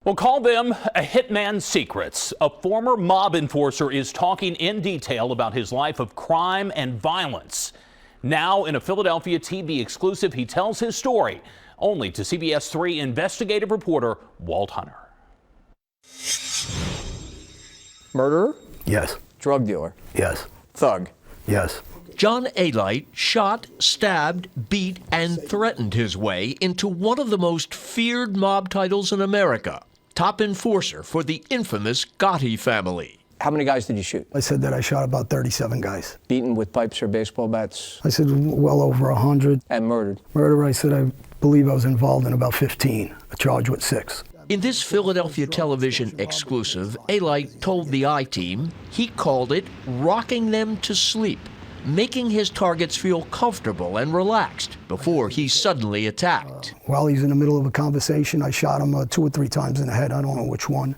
We'll call them a hitman's secrets. A former mob enforcer is talking in detail about his life of crime and violence. Now, in a Philadelphia TV exclusive, he tells his story, only to CBS 3 investigative reporter Walt Hunter. Murderer? Yes. Drug dealer? Yes. Thug? Yes. John Alite shot, stabbed, beat, and threatened his way into one of the most feared mob titles in America. Top enforcer for the infamous Gotti family. How many guys did you shoot? I said that I shot about 37 guys. Beaten with pipes or baseball bats? I said well over 100. And murdered? Murder, I said I believe I was involved in about 15, charged with 6. In this Philadelphia television exclusive, Alite told the I-Team he called it rocking them to sleep, making his targets feel comfortable and relaxed before he suddenly attacked. While he's in the middle of a conversation, I shot him 2 or 3 times in the head. I don't know which one.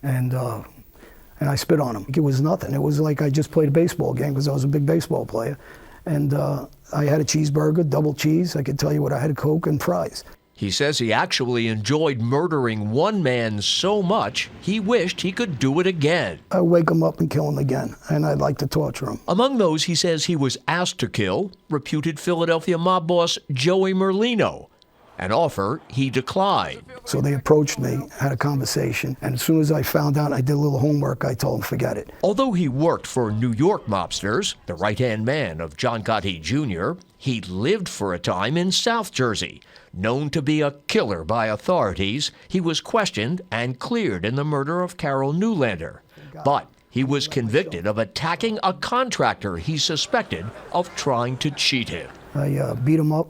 And I spit on him. It was nothing. It was like I just played a baseball game because I was a big baseball player. And I had a cheeseburger, double cheese. I could tell you what I had, a Coke and fries. He says he actually enjoyed murdering one man so much, he wished he could do it again. I'd wake him up and kill him again, and I'd like to torture him. Among those he says he was asked to kill, reputed Philadelphia mob boss Joey Merlino, an offer he declined. So they approached me, had a conversation, and as soon as I found out, I did a little homework, I told them, forget it. Although he worked for New York mobsters, the right-hand man of John Gotti Jr., he lived for a time in South Jersey. Known to be a killer by authorities, he was questioned and cleared in the murder of Carol Newlander. But he was convicted of attacking a contractor he suspected of trying to cheat him. I beat him up,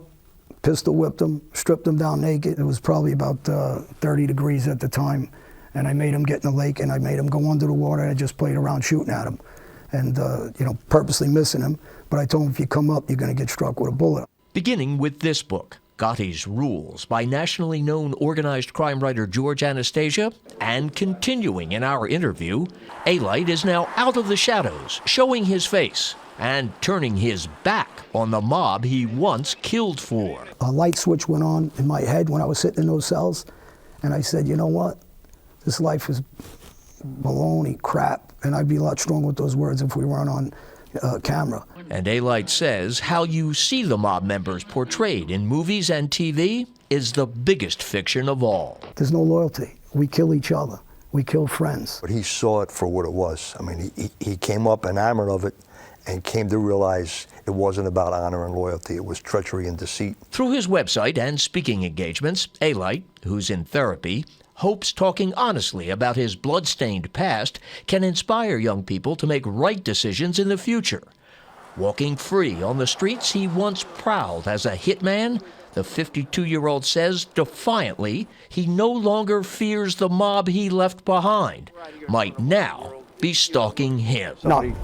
pistol whipped him, stripped him down naked. It was probably about 30 degrees at the time. And I made him get in the lake and I made him go under the water and I just played around shooting at him. And, purposely missing him. But I told him, if you come up, you're going to get struck with a bullet. Beginning with this book, Gotti's Rules, by nationally known organized crime writer George Anastasia, and continuing in our interview, Alite is now out of the shadows, showing his face and turning his back on the mob he once killed for. A light switch went on in my head when I was sitting in those cells, and I said, you know what? This life is baloney, crap, and I'd be a lot stronger with those words if we weren't on camera. And Alite says how you see the mob members portrayed in movies and TV is the biggest fiction of all. There's no loyalty. We kill each other. We kill friends. But he saw it for what it was. I mean, he came up enamored of it and came to realize it wasn't about honor and loyalty. It was treachery and deceit. Through his website and speaking engagements, Alite, who's in therapy, hopes talking honestly about his blood-stained past can inspire young people to make right decisions in the future. Walking free on the streets he once prowled as a hitman, the 52-year-old says defiantly he no longer fears the mob he left behind might now be stalking him. No,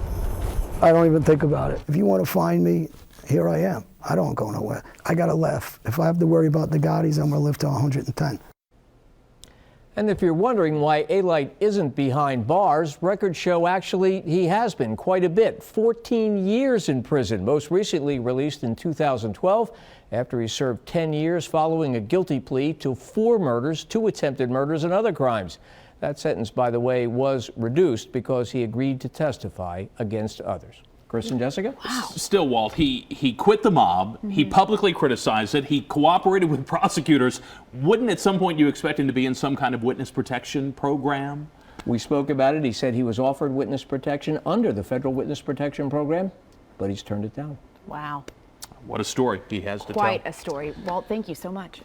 I don't even think about it. If you want to find me, here I am. I don't go nowhere. I got to laugh. If I have to worry about the Gottis, I'm going to live to 110. And if you're wondering why Alite isn't behind bars, records show actually he has been quite a bit. 14 years in prison, most recently released in 2012 after he served 10 years following a guilty plea to 4 murders, 2 attempted murders, and other crimes. That sentence, by the way, was reduced because he agreed to testify against others. Chris and Jessica? Wow. Still, Walt, he quit the mob. He publicly criticized it. He cooperated with prosecutors. Wouldn't at some point you expect him to be in some kind of witness protection program? We spoke about it. He said he was offered witness protection under the federal witness protection program, but he's turned it down. Wow. What a story he has to tell. Quite a story. Walt, thank you so much.